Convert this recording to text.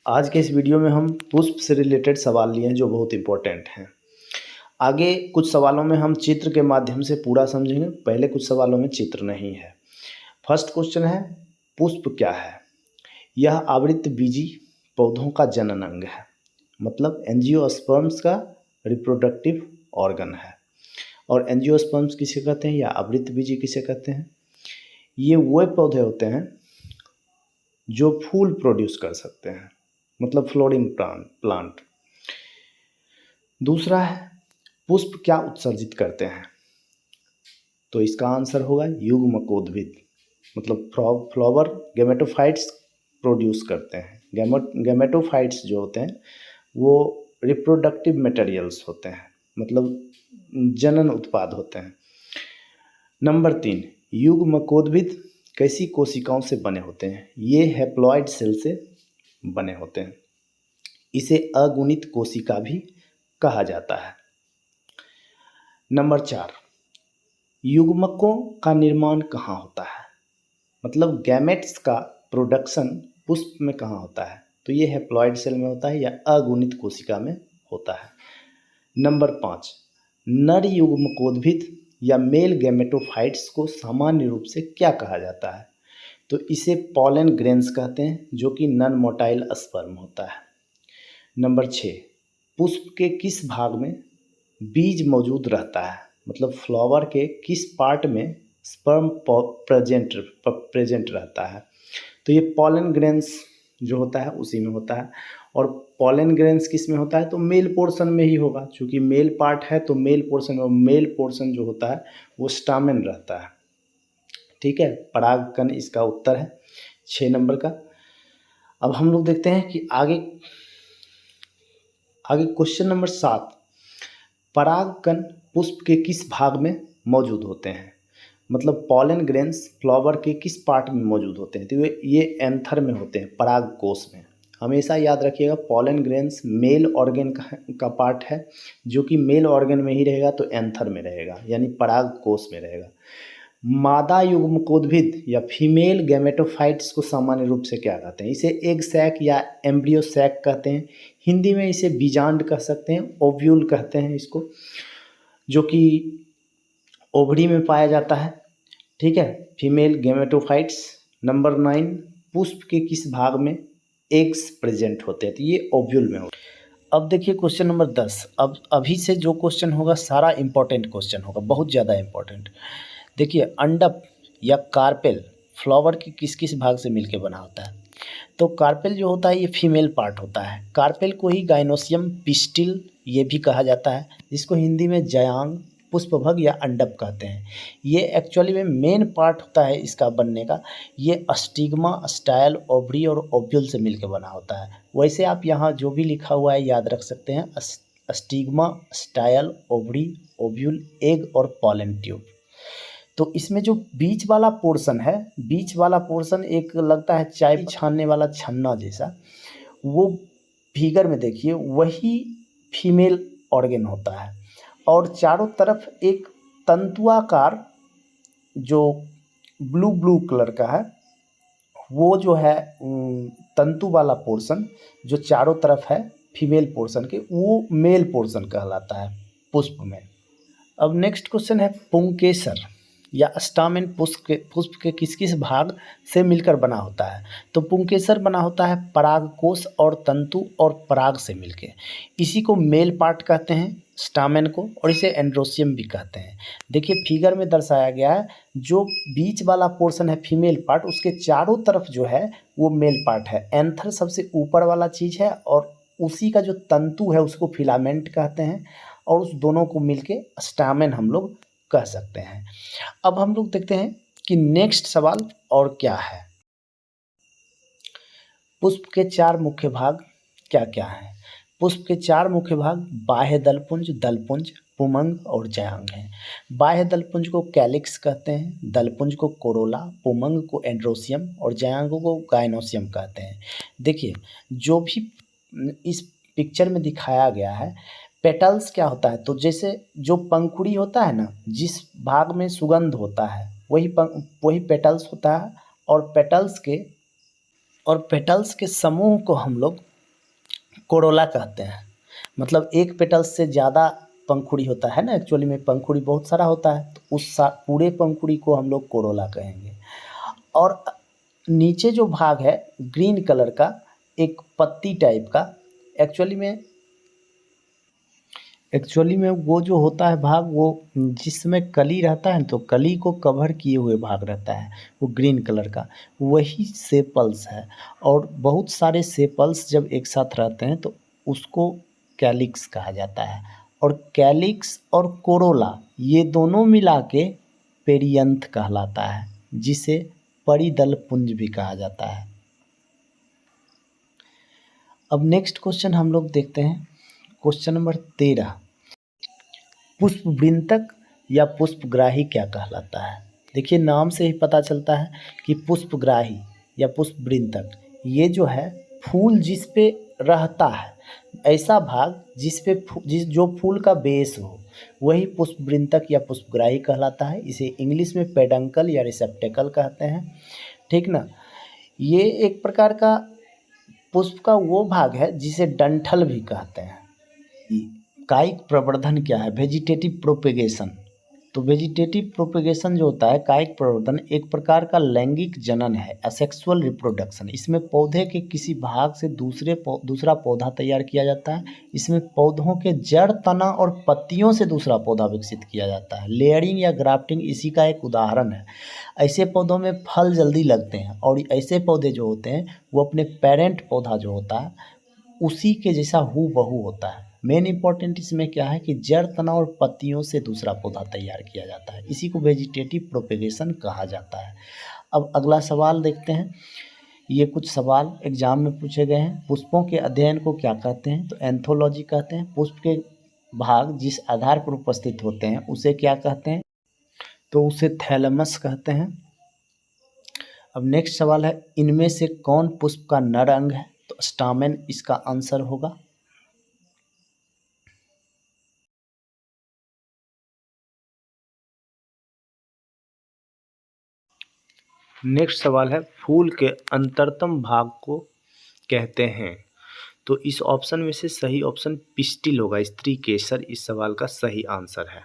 आज के इस वीडियो में हम पुष्प से रिलेटेड सवाल लिए हैं जो बहुत इम्पोर्टेंट हैं। आगे कुछ सवालों में हम चित्र के माध्यम से पूरा समझेंगे, पहले कुछ सवालों में चित्र नहीं है। फर्स्ट क्वेश्चन है, पुष्प क्या है? यह आवृतबीजी पौधों का जनन अंग है, मतलब एंजियोस्पर्म्स का रिप्रोडक्टिव ऑर्गन है। और एंजियोस्पर्म्स किसे कहते हैं या आवृतबीजी किसे कहते हैं? ये वो पौधे होते हैं जो फूल प्रोड्यूस कर सकते हैं, मतलब फ्लोरिंग प्लांट। दूसरा है, पुष्प क्या उत्सर्जित करते हैं? तो इसका आंसर होगा युग्मकोद्भिद, मतलब फ्लावर गैमेटोफाइट्स प्रोड्यूस करते हैं। गैमेटोफाइट्स जो होते हैं वो रिप्रोडक्टिव मटेरियल्स होते हैं, मतलब जनन उत्पाद होते हैं। नंबर 3, युग्मकोद्भिद कैसी कोशिकाओं से बने होते हैं? ये हैप्लॉइड सेल से बने होते हैं। इसे अगुणित कोशिका भी कहा जाता है। नंबर 4, युग्मकों का निर्माण कहाँ होता है? मतलब गैमेट्स का प्रोडक्शन पुष्प में कहाँ होता है? तो ये हैप्लॉइड सेल में होता है या अगुणित कोशिका में होता है। नंबर 5, नर युग्मकोद्भिद या मेल गैमेटोफाइट्स को सामान्य रूप से क्या कहा जाता है? तो इसे पॉलन ग्रेन्स कहते हैं, जो कि नॉन मोटाइल स्पर्म होता है। नंबर 6, पुष्प के किस भाग में बीज मौजूद रहता है? मतलब फ्लावर के किस पार्ट में स्पर्म प्रेजेंट रहता है? तो ये पॉलन ग्रेन्स जो होता है उसी में होता है। और पॉलन ग्रेन्स किस में होता है? तो मेल पोर्शन में ही होगा, क्योंकि मेल पार्ट है तो मेल पोर्शन जो होता है वो स्टामेन रहता है। ठीक है, परागकण इसका उत्तर है 6 नंबर का। अब हम लोग देखते हैं कि आगे क्वेश्चन नंबर 7, परागकण पुष्प के किस भाग में मौजूद होते हैं? मतलब पॉलन ग्रेन्स फ्लावर के किस पार्ट में मौजूद होते हैं? तो ये एंथर में होते हैं, पराग कोश में। हमेशा याद रखिएगा, पॉलन ग्रेन्स मेल ऑर्गन का पार्ट है, जो कि मेल ऑर्गन में ही रहेगा तो एंथर में रहेगा, यानी पराग कोश में रहेगा। मादा युग्मकोद्भिद या फीमेल गैमेटोफाइट्स को सामान्य रूप से क्या कहते हैं? इसे एग सैक या एम्ब्रियो सैक कहते हैं। हिंदी में इसे बीजांड कह सकते हैं, ओव्यूल कहते हैं इसको, जो कि ओवरी में पाया जाता है। ठीक है, फीमेल गैमेटोफाइट्स। नंबर 9, पुष्प के किस भाग में एग्स प्रेजेंट होते हैं? तो ये ओव्यूल में होते हैं। अब देखिए क्वेश्चन नंबर 10। अब अभी से जो क्वेश्चन होगा सारा इंपॉर्टेंट क्वेश्चन होगा, बहुत ज़्यादा इंपॉर्टेंट। देखिए, अंडप या कार्पेल फ्लावर के किस किस भाग से मिलकर बना होता है? तो कार्पेल जो होता है ये फीमेल पार्ट होता है। कार्पेल को ही गाइनोसियम पिस्टिल ये भी कहा जाता है, जिसको हिंदी में जयांग, पुष्पभग या अंडप कहते हैं। ये एक्चुअली में मेन पार्ट होता है इसका बनने का। ये स्टिग्मा, स्टाइल, ओवरी और ओव्यूल से मिलकर बना होता है। वैसे आप यहाँ जो भी लिखा हुआ है याद रख सकते हैं, stigma, style, ovary, ovule, egg और पॉलन ट्यूब। तो इसमें जो बीच वाला पोर्शन है, बीच वाला पोर्शन एक लगता है चाय छानने वाला छन्ना जैसा, वो फिगर में देखिए वही फीमेल ऑर्गन होता है। और चारों तरफ एक तंतुआकार जो ब्लू कलर का है, वो जो है तंतु वाला पोर्शन जो चारों तरफ है फीमेल पोर्शन के, वो मेल पोर्शन कहलाता है पुष्प में। अब नेक्स्ट क्वेश्चन है, पुंकेसर या स्टामेन पुष्प के किस किस भाग से मिलकर बना होता है? तो पुंकेसर बना होता है परागकोश और तंतु और पराग से मिलके। इसी को मेल पार्ट कहते हैं, स्टामेन को, और इसे एंड्रोसियम भी कहते हैं। देखिए फिगर में दर्शाया गया है, जो बीच वाला पोर्शन है फीमेल पार्ट, उसके चारों तरफ जो है वो मेल पार्ट है। एंथर सबसे ऊपर वाला चीज़ है और उसी का जो तंतु है उसको फिलामेंट कहते हैं, और उस दोनों को मिलके स्टामेन हम लोग कह सकते हैं। अब हम लोग देखते हैं कि नेक्स्ट सवाल और क्या है। पुष्प के 4 मुख्य भाग क्या क्या हैं? पुष्प के 4 मुख्य भाग बाह्य दलपुंज, दलपुंज, पुमंग और जयांग हैं। बाह्य दलपुंज को कैलिक्स कहते हैं, दलपुंज को कोरोला, पुमंग को एंड्रोसियम और जयांगों को गाइनोसियम कहते हैं। देखिए, जो भी इस पिक्चर में दिखाया गया है, पेटल्स क्या होता है? तो जैसे जो पंखुड़ी होता है ना, जिस भाग में सुगंध होता है वही पेटल्स होता है। और पेटल्स के समूह को हम लोग कोरोला कहते हैं। मतलब एक पेटल्स से ज़्यादा पंखुड़ी होता है ना, एक्चुअली में पंखुड़ी बहुत सारा होता है, तो उस पूरे पंखुड़ी को हम लोग कोरोला कहेंगे। और नीचे जो भाग है ग्रीन कलर का, एक पत्ती टाइप का, एक्चुअली में वो जो होता है भाग, वो जिसमें कली रहता है तो कली को कवर किए हुए भाग रहता है वो ग्रीन कलर का, वही सेपल्स है। और बहुत सारे सेपल्स जब एक साथ रहते हैं तो उसको कैलिक्स कहा जाता है। और कैलिक्स और कोरोला ये दोनों मिला के पेरियंथ कहलाता है, जिसे परिदल पुंज भी कहा जाता है। अब नेक्स्ट क्वेश्चन हम लोग देखते हैं, क्वेश्चन नंबर 13। पुष्पवृंतक या पुष्पग्राही क्या कहलाता है? देखिए नाम से ही पता चलता है कि पुष्पग्राही या पुष्पवृंतक ये जो है फूल जिस पे रहता है, ऐसा भाग जो फूल का बेस हो, वही पुष्पवृंतक या पुष्पग्राही कहलाता है। इसे इंग्लिश में पेडंकल या रिसेप्टेकल कहते हैं, ठीक ना। ये एक प्रकार का पुष्प का वो भाग है जिसे डंठल भी कहते हैं। कायिक प्रवर्धन क्या है? Vegetative propagation. तो वेजिटेटिव प्रोपेगेशन जो होता है, कायिक प्रवर्धन, एक प्रकार का लैंगिक जनन है, असेक्सुअल रिप्रोडक्शन। इसमें पौधे के किसी भाग से दूसरा पौधा तैयार किया जाता है। इसमें पौधों के जड़, तना और पत्तियों से दूसरा पौधा विकसित किया जाता है। लेयरिंग या ग्राफ्टिंग इसी का एक उदाहरण है। ऐसे पौधों में फल जल्दी लगते हैं और ऐसे पौधे जो होते हैं वो अपने पेरेंट पौधा जो होता है उसी के जैसा हूबहू होता है। मेन इंपॉर्टेंट इसमें क्या है कि जड़, तना और पत्तियों से दूसरा पौधा तैयार किया जाता है, इसी को वेजिटेटिव प्रोपेगेशन कहा जाता है। अब अगला सवाल देखते हैं। ये कुछ सवाल एग्जाम में पूछे गए हैं। पुष्पों के अध्ययन को क्या कहते हैं? तो एंथोलॉजी कहते हैं। पुष्प के भाग जिस आधार पर उपस्थित होते हैं उसे क्या कहते हैं? तो उसे थैलेमस कहते हैं। अब नेक्स्ट सवाल है, इनमें से कौन पुष्प का नर अंग है? तो स्टामेन इसका आंसर होगा। नेक्स्ट सवाल है, फूल के अंतरतम भाग को कहते हैं? तो इस ऑप्शन में से सही ऑप्शन पिस्टिल होगा, स्त्री केसर इस सवाल का सही आंसर है।